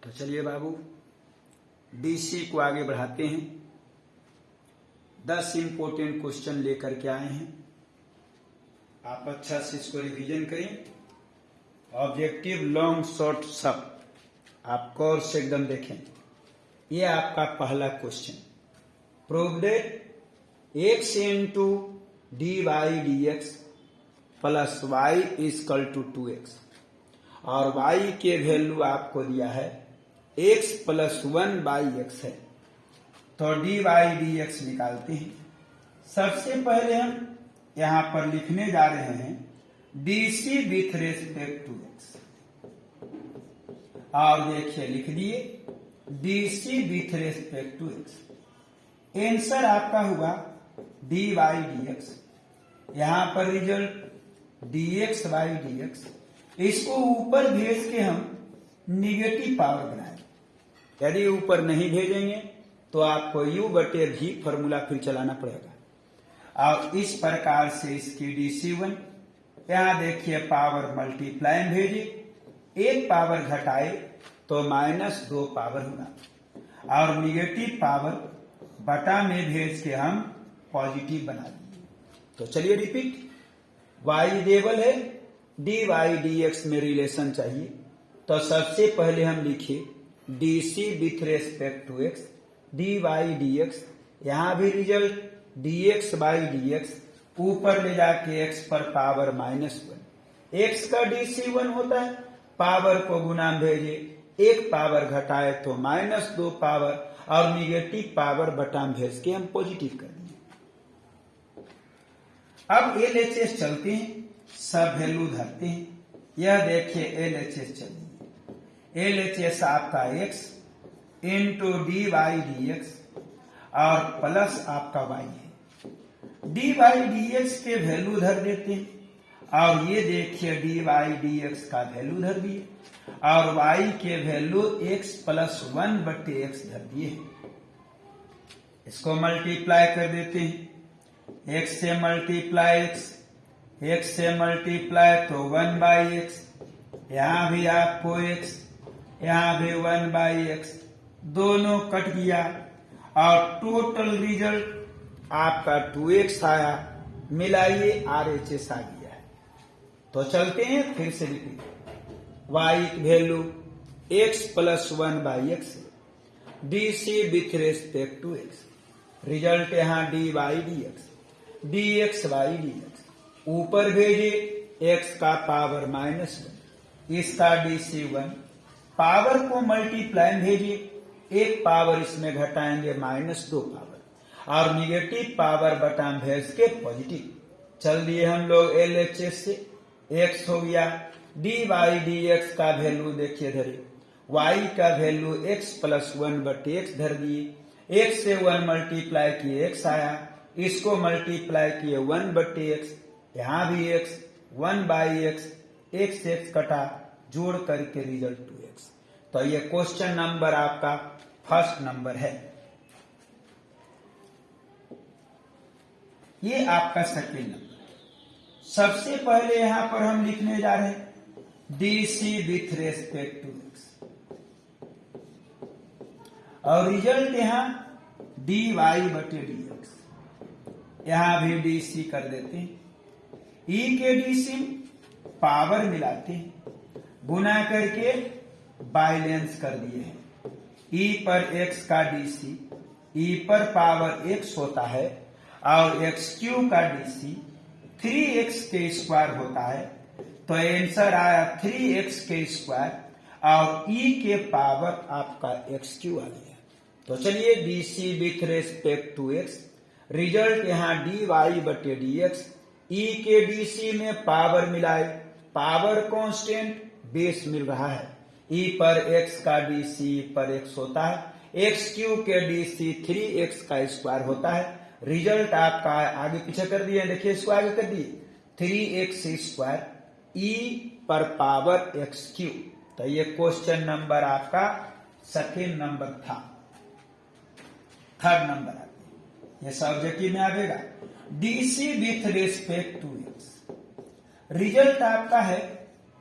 तो चलिए बाबू डीसी को आगे बढ़ाते हैं। 10 इंपोर्टेंट क्वेश्चन लेकर के आए हैं। आप अच्छा से इसको रिवीजन करें। ऑब्जेक्टिव लॉन्ग शॉर्ट सब आप गौर से एकदम देखें। ये आपका पहला question, prove that x into D Y D X plus Y is equal to 2x और y के वैल्यू आपको दिया है x प्लस 1 बाई एक्स है। तो डी वाई डी एक्स निकालते हैं। सबसे पहले हम यहां पर लिखने जा रहे हैं DC with respect to X, और देखिए लिख दिए DC with respect to X. Answer आपका हुआ डी वाई डी एक्स। यहां पर result D x by D X. इसको ऊपर भेज के हम निगेटिव पावर बनाए। यदि ऊपर नहीं भेजेंगे तो आपको u बटे v फॉर्मूला फिर चलाना पड़ेगा। और इस प्रकार से इसकी DC1 यहां देखिए पावर मल्टीप्लाई में भेजे, एक पावर घटाए तो -2 पावर होगा और निगेटिव पावर बटा में भेज के हम पॉजिटिव बना दिए। तो चलिए रिपीट, y देवल है, डी वाई डी एक्स में रिलेशन चाहिए। तो सबसे पहले हम लिखे DC with respect to X D Y D X. यहां भी result D x by D x, ऊपर ले जाके x पर पावर -1। x का डीसी 1 होता है, पावर को गुना भेजे, एक पावर घटाए तो -2 पावर और निगेटिव पावर बटा भेज के हम पॉजिटिव कर दिए। अब LHS चलते हैं, सब वैल्यू धरते हैं। यह देखिए LHS चलिए, LHS आपका x into D Y D X और प्लस आपका y है। डी वाई डी एक्स के वैल्यू धर देते हैं और ये देखिए डी वाई डी एक्स का वैल्यू धर दिए और y के वैल्यू x प्लस 1 बटे x धर दिए। इसको मल्टीप्लाई कर देते हैं। x से मल्टीप्लाई x से मल्टीप्लाई तो 1 बाई एक्स, यहां भी आपको x, यहां भी 1 बाई एक्स, दोनों कट गया और टोटल रिजल्ट आपका 2x आया। मिलाइए RHS आ गया है। तो चलते हैं फिर से repeat, y value x plus 1 by x, DC with respect to x, result यहां D Y D x, d x by D x, ऊपर भेजे x का पावर -1, इसका डीसी 1, पावर को मल्टीप्लाई भेजिए, एक पावर इसमें घटाएंगे -2 पावर और निगेटिव पावर बटा भेज के पॉजिटिव। चल दिए हम लोग LHS से, x हो गया डी वाई डी एक्स का वैल्यू देखिए धरे, y का वैल्यू x प्लस 1 बटे x धर दिए, x से 1 मल्टीप्लाई किए x आया, इसको मल्टीप्लाई किए 1 बटे x, यहां भी x 1 बाई x कटा, जोड़ करके रिजल्ट 2x। तो ये क्वेश्चन नंबर आपका फर्स्ट नंबर है। ये आपका सेकेंड नंबर। सबसे पहले यहां पर हम लिखने जा रहे हैं DC with respect to X और रिजल्ट यहां डी वाई बटे डी एक्स, यहां भी डीसी कर देते हैं। ई के डीसी पावर मिलाते हैं, गुना करके बाइलेंस कर दिए हैं। ई पर x का डीसी, ई पर पावर x होता है और एक्स क्यू का डीसी 3x के स्क्वायर होता है। तो आंसर आया 3x के स्क्वायर और ई के पावर आपका एक्स क्यू आ गया। तो चलिए DC with respect to x, result यहां डी वाई बटे डी एक्स, ई के डीसी में पावर मिलाए, पावर कांस्टेंट बेस मिल रहा है, ई पर x का डीसी पर x होता है, एक्स क्यू के डीसी 3x का स्क्वायर होता है। रिजल्ट आपका आगे पीछे कर दिए, देखिए इसको आगे कर दिए 3x स्क्वायर ई पर पावर एक्स क्यू। तो ये क्वेश्चन नंबर आपका सेकेंड नंबर था। थर्ड नंबर आता है, ये सब्जेक्टिव में आएगा DC with respect to X, result आपका है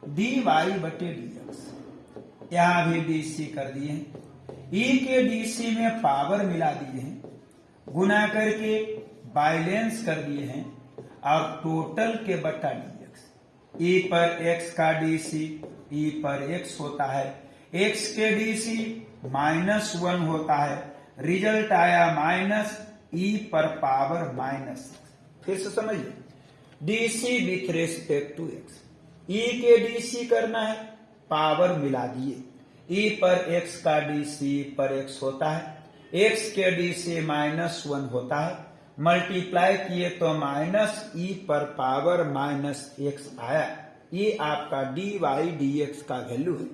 डी वाई बटे डी एक्स यहां भी डीसी कर दिए हैं। ई के डीसी में पावर मिला दिए हैं, गुना करके बाइलेंस कर दिए हैं और टोटल के बटा डीएक्स। ई पर एक्स का डीसी ई पर एक्स होता है, एक्स के डीसी -1 होता है, रिजल्ट आया माइनस ई पर पावर माइनस। फिर से समझिए, DC with respect to x, ई के डीसी करना है, पावर मिला दिए, ई पर एक्स का डीसी पर एक्स होता है, एक्स के डीसी -1 होता है, मल्टीप्लाई किए तो माइनस ई पर पावर माइनस एक्स आया। ये आपका dy dx का वैल्यू है।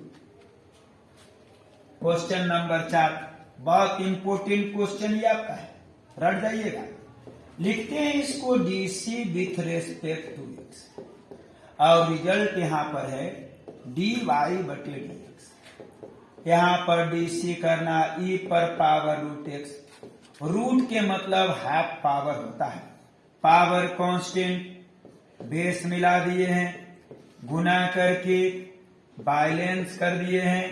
क्वेश्चन नंबर 4 बहुत इंपोर्टेंट क्वेश्चन ये आपका है, रट जाइएगा। लिखते हैं इसको DC with respect to X और रिजल्ट यहां पर है dy बटे dx। यहां पर डीसी करना ई पर पावर रूट एक्स, रूट के मतलब हाफ पावर होता है, पावर कांस्टेंट, बेस मिला दिए हैं, गुना करके बाइलेंस कर दिए हैं,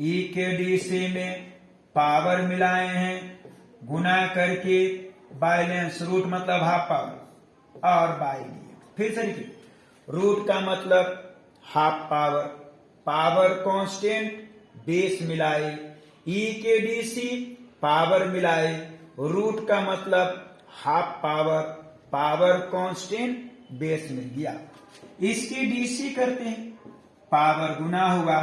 ई के डीसी में पावर मिलाए हैं, गुना करके बाइलेंस, रूट मतलब हाफ पावर और बाई डीएक्स। फिर से लिखिए, रूट का मतलब half power, power constant, base मिलाए, ई के डीसी पावर मिलाए, रूट का मतलब half power, power constant, base मिल गया। इसकी डीसी करते हैं, पावर गुना हुआ,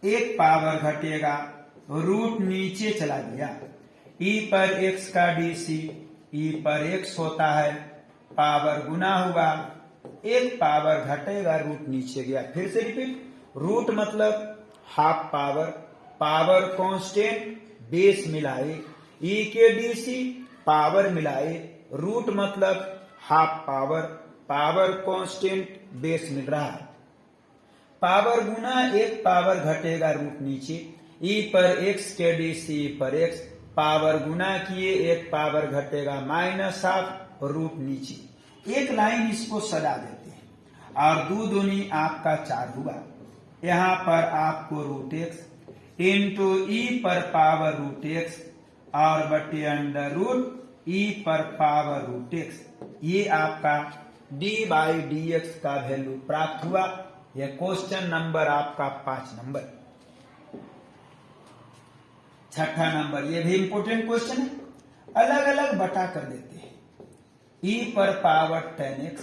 एक पावर घटेगा, रूट नीचे चला गया, ई पर एक्स का डीसी ई पर एक्स होता है, पावर गुना हुआ, एक पावर घटेगा, रूट नीचे गया। फिर से रिपीट, रूट मतलब half power, power constant, base मिलाए, ई के डीसी पावर मिलाए, रूट मतलब half power, power constant, base मिल रहा है, पावर गुना एक पावर घटेगा, रूट नीचे, ई पर एक्स के डीसी पर एक्स, पावर गुना किए एक पावर घटेगा, माइनस हाफ, रूट नीचे। एक लाइन इसको सजा देते हैं और 2 दूनी आपका 4 हुआ। यहां पर आपको रूट एक्स इंटू ई पर पावर रूट एक्स और बटे अंडर रूट ई पर पावर रूट एक्स, ये आपका dy dx का वैल्यू प्राप्त हुआ। यह क्वेश्चन नंबर आपका 5 नंबर। छठा नंबर, ये भी इंपोर्टेंट क्वेश्चन है, अलग अलग बटा कर देते हैं। ई पर पावर 10x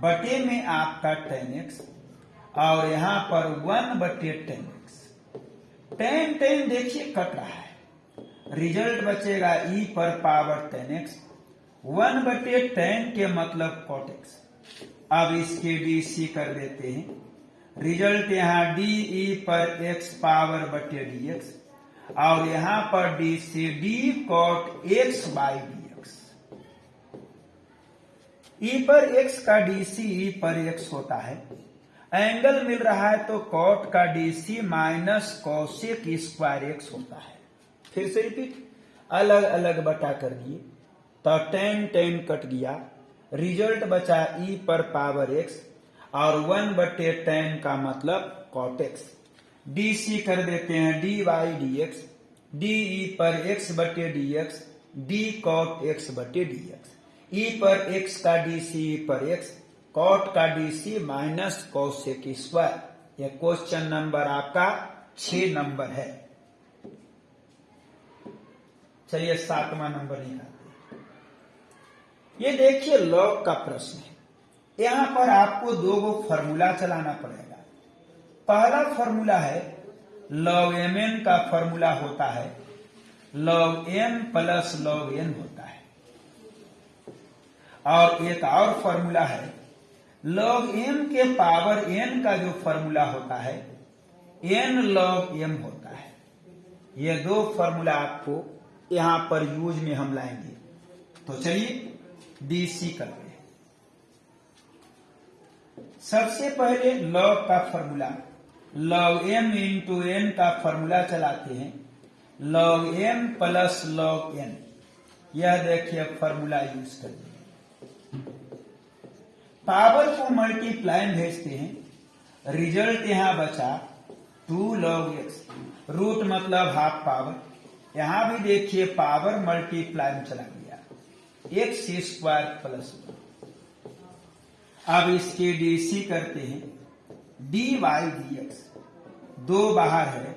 बटे में आपका 10x और यहां पर 1 बटे 10x, 10 देखिए कट रहा है, रिजल्ट बचेगा ई पर पावर 10x, 1 बटे 10 के मतलब cot x। अब इसके डीसी कर देते हैं, रिजल्ट यहां डी ई पर x पावर बटे dx और यहां पर DC D cot x by dx। ई पर x का डीसी ई पर x होता है, एंगल मिल रहा है तो cot का DC minus cosec square x होता है। फिर से रिपीट, अलग अलग बटा कर दिए तो 10 कट गया, रिजल्ट बचा ई पर पावर x और 1 बटे 10 का मतलब cot x। डीसी कर देते हैं dy dx, डी ई पर x बटे dx, डी cot x बटे dx, ई पर x का डीसी ई पर x, cot का डीसी माइनस कॉसेक स्क्वायर। यह क्वेश्चन नंबर आपका 6 नंबर है। चलिए 7वां नंबर निकालते हैं। ये देखिए लॉग का प्रश्न है, यहां पर आपको 2 फॉर्मूला चलाना पड़ेगा। पहला फॉर्मूला है log mn का फॉर्मूला होता है log m plus log n होता है, और एक और फॉर्मूला है log m के पावर n का जो फॉर्मूला होता है n log m होता है। ये 2 फॉर्मूला आपको यहां पर यूज में हम लाएंगे। तो चलिए डीसी करते हैं। सबसे पहले log का formula, log m into n का फॉर्मूला चलाते हैं, log m plus log n। यह देखिए फॉर्मूला यूज करिए, पावर को मल्टीप्लाई भेजते हैं, रिजल्ट यहां बचा 2 log x, रूट मतलब हाफ पावर। यहां भी देखिए पावर मल्टीप्लाई में चला गया, एक्स स्क्वायर प्लस 1। अब इसके डीसी करते हैं, डी वाई डी एक्स, 2 बाहर है,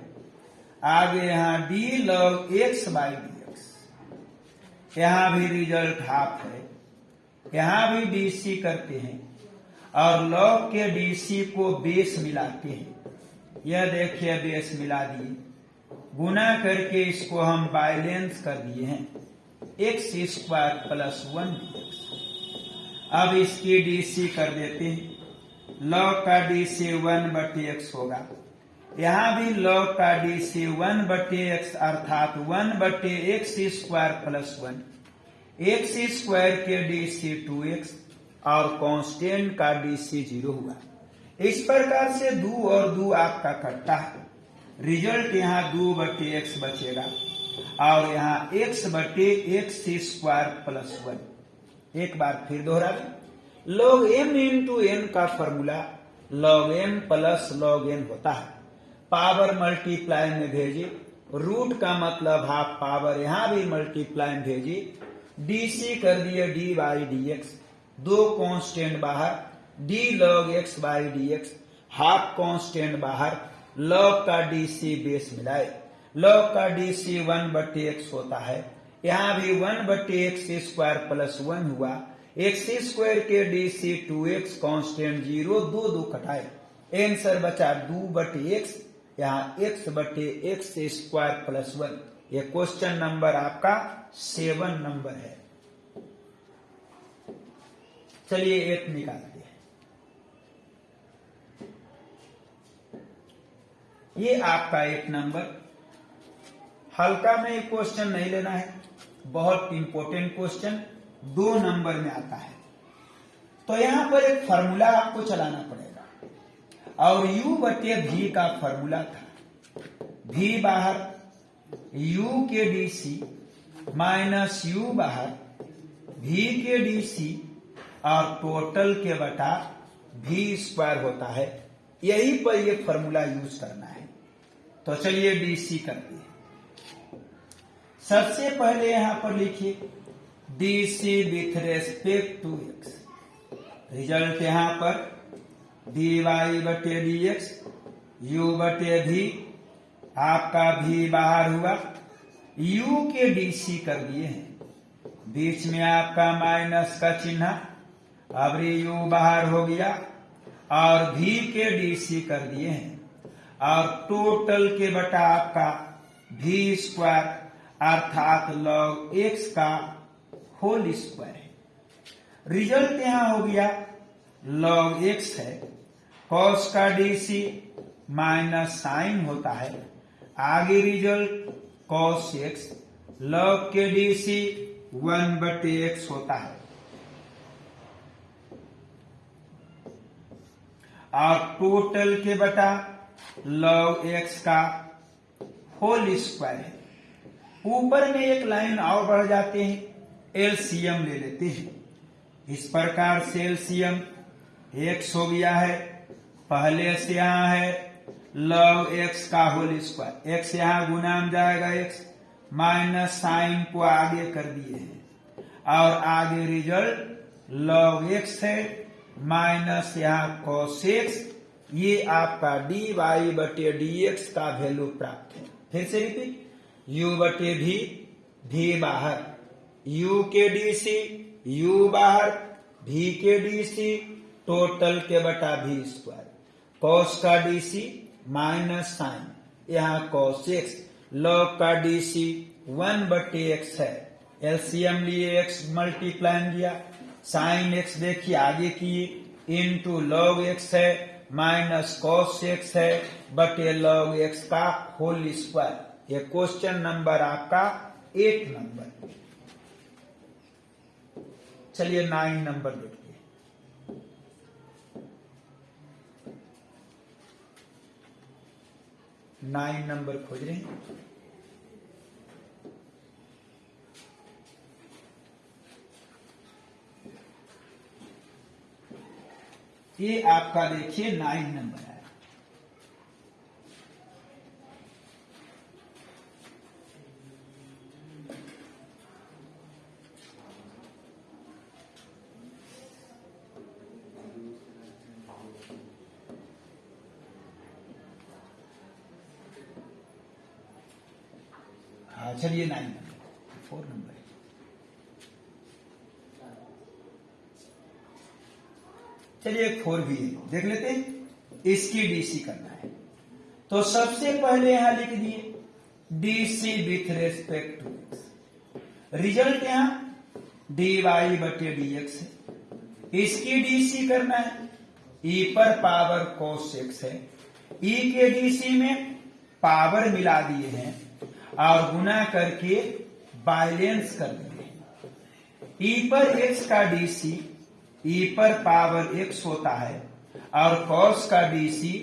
आगे यहां D log x by D X, यहां भी रिजल्ट हाफ है, यहां भी डीसी करते हैं और log के डीसी को बेस मिलाते हैं। यह देखिए बेस मिला दिए, गुना करके इसको हम बैलेंस कर दिए हैं, एक्स स्क्वायर प्लस 1 dx। अब इसकी डीसी कर देते हैं, log का डीसी 1/x होगा, यहां भी log का डीसी 1/x अर्थात 1/x square plus 1, x square के डीसी 2x और कांस्टेंट का डीसी 0 हुआ। इस प्रकार से 2 और 2 आपका कटता है, रिजल्ट यहाँ 2/x बचेगा और यहाँ x/x स्क्वायर प्लस 1। एक बार फिर दोहरा दें, log m इंटू n का formula log m plus log n होता है। पावर मल्टीप्लाई में भेजिए, रूट का मतलब हाफ पावर, यहां भी मल्टीप्लाई में भेजिए, डीसी कर दिए d by D x, 2 constant बाहर, d log x by D x, half constant बाहर, log का डीसी बेस मिलाए, log का डीसी 1/x होता है, यहां भी 1/x स्क्वायर प्लस 1 हुआ, एक्स स्क्वायर के डीसी 2x कांस्टेंट 0, 2 2 कटाए, आंसर बचा 2/x, यहाँ x/x स्क्वायर प्लस 1। ये क्वेश्चन नंबर आपका 7 नंबर है। चलिए 8 निकालते हैं। ये आपका 8 नंबर, हल्का में ये क्वेश्चन नहीं लेना है, बहुत इंपॉर्टेंट क्वेश्चन 2 नंबर में आता है। तो यहां पर एक फॉर्मूला आपको चलाना पड़ेगा और u/v का फॉर्मूला था, v बाहर, u के डीसी माइनस u बाहर, v के डीसी और टोटल के बटा v स्क्वायर होता है। यही पर ये फॉर्मूला यूज करना है। तो चलिए डीसी करते हैं। सबसे पहले यहां पर लिखिए DC with respect to X, result यहां पर dy/dx, u/v, आपका v बाहर हुआ, u के डीसी कर दिए हैं, बीच में आपका माइनस का चिन्ह, अब u बाहर हो गया और v के डीसी कर दिए हैं और टोटल के बटा आपका v स्क्वायर अर्थात log x का होल स्क्वायर है। रिजल्ट यहां हो गया log x है, cos का डीसी माइनस साइन होता है, आगे रिजल्ट cos x, log के डीसी 1/x होता है और टोटल के बटा log x का होल स्क्वायर है। ऊपर में एक लाइन और बढ़ जाते हैं, एलसीएम ले लेते हैं। इस प्रकार से एलसीएम x हो गया है, पहले से यहां है log x का होल स्क्वायर, x यहां गुना में जाएगा x, माइनस साइन को आगे कर दिए हैं और आगे रिजल्ट log x है माइनस यहां cos x, ये आपका dy/dx का वैल्यू प्राप्त है। फिर से रिपीट, u/v, v बाहर, u के डीसी, u बाहर, v के डीसी, टोटल के बटा v स्क्वायर, cos का डीसी माइनस साइन, यहाँ cos x, log का डीसी 1/x है, एलसीएम लिए x मल्टीप्लाई किया, साइन x देखिए आगे किए, इंटू log x है माइनस cos x है बटे log x का होल स्क्वायर। ये क्वेश्चन नंबर आपका 8 नंबर। चलिए 9 नंबर देखिए। नाइन नंबर खोज रहे हैं। ये आपका देखिए 9 नंबर है। चलिए 9 नंबर 4 नंबर है। चलिए एक 4 भी है, देख लेते हैं। इसकी डीसी करना है तो सबसे पहले यहां लिख दिए DC with respect to X. Result यहां dy बटे dx है। इसकी डीसी करना है, e पर पावर cos x है। e के डीसी में पावर मिला दिए हैं और गुना करके बैलेंस कर दिए हैं। e पर x का डीसी e पर पावर x होता है और cos का डीसी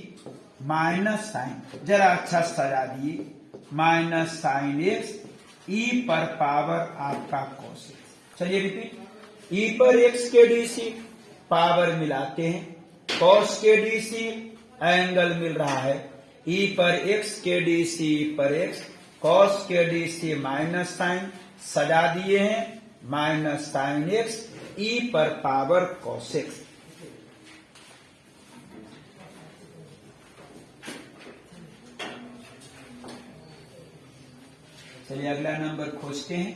माइनस साइन, जरा अच्छा सजा दिए, माइनस साइन x e पर पावर आपका cos x। चलिए रिपीट, e पर x के डीसी पावर मिलाते हैं, cos के डीसी एंगल मिल रहा है, e पर x के डीसी पर x, cos के डीसी माइनस साइन सजा दिए हैं, माइनस साइन x e पर पावर cos x। चलिए अगला नंबर खोजते हैं।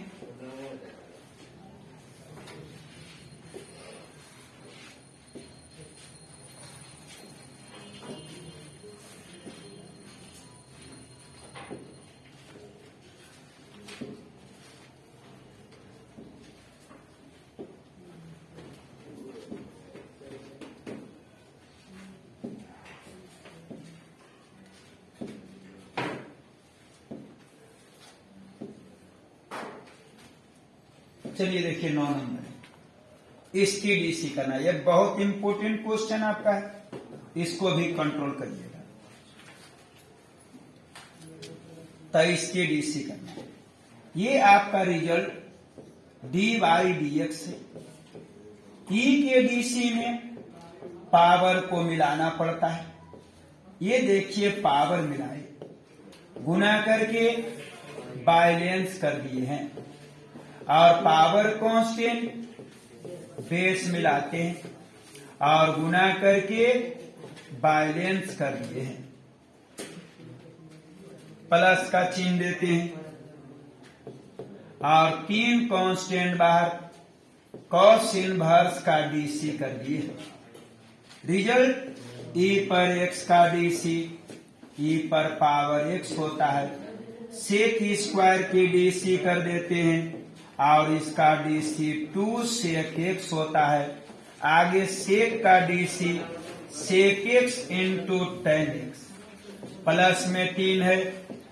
चलिए देखिए 9 नंबर है, इसकी डीसी करना। यह बहुत इंपोर्टेंट क्वेश्चन आपका है, इसको भी कंट्रोल करिएगा। तो इसकी डीसी करना है, ये आपका रिजल्ट dy dx है। e के डीसी में पावर को मिलाना पड़ता है, ये देखिए पावर मिलाए, गुना करके बैलेंस कर दिए हैं और पावर कांस्टेंट बेस मिलाते हैं और गुना करके बैलेंस कर दिए हैं, प्लस का चिन्ह देते हैं और 3 कांस्टेंट बाहर, कॉस इनवर्स का डीसी कर दिए। रिजल्ट e पर x का डीसी e पर पावर x होता है, सेक स्क्वायर की डीसी कर देते हैं और इसका डीसी 2 सेक x होता है। आगे सेक का DC sec x into tan X, plus में 3 है,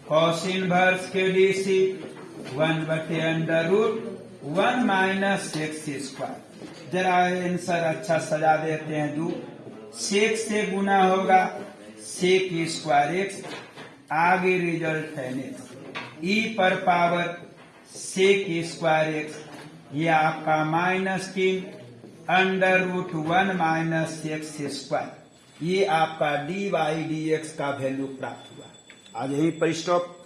कॉस इनवर्स के डीसी 1 बटे under root 1 minus X square. जरा आंसर अच्छा सजा देते हैं। 2 सेक से गुना होगा सेक स्क्वायर एक्स, आगे रिजल्ट टेन एक्स, ई पर पावर सेक स्क्वायर एक्स, ये आपका minus 3 under root 1 minus X square. ये आपका dy dx का वैल्यू प्राप्त हुआ। आज यहीं पर स्टॉप।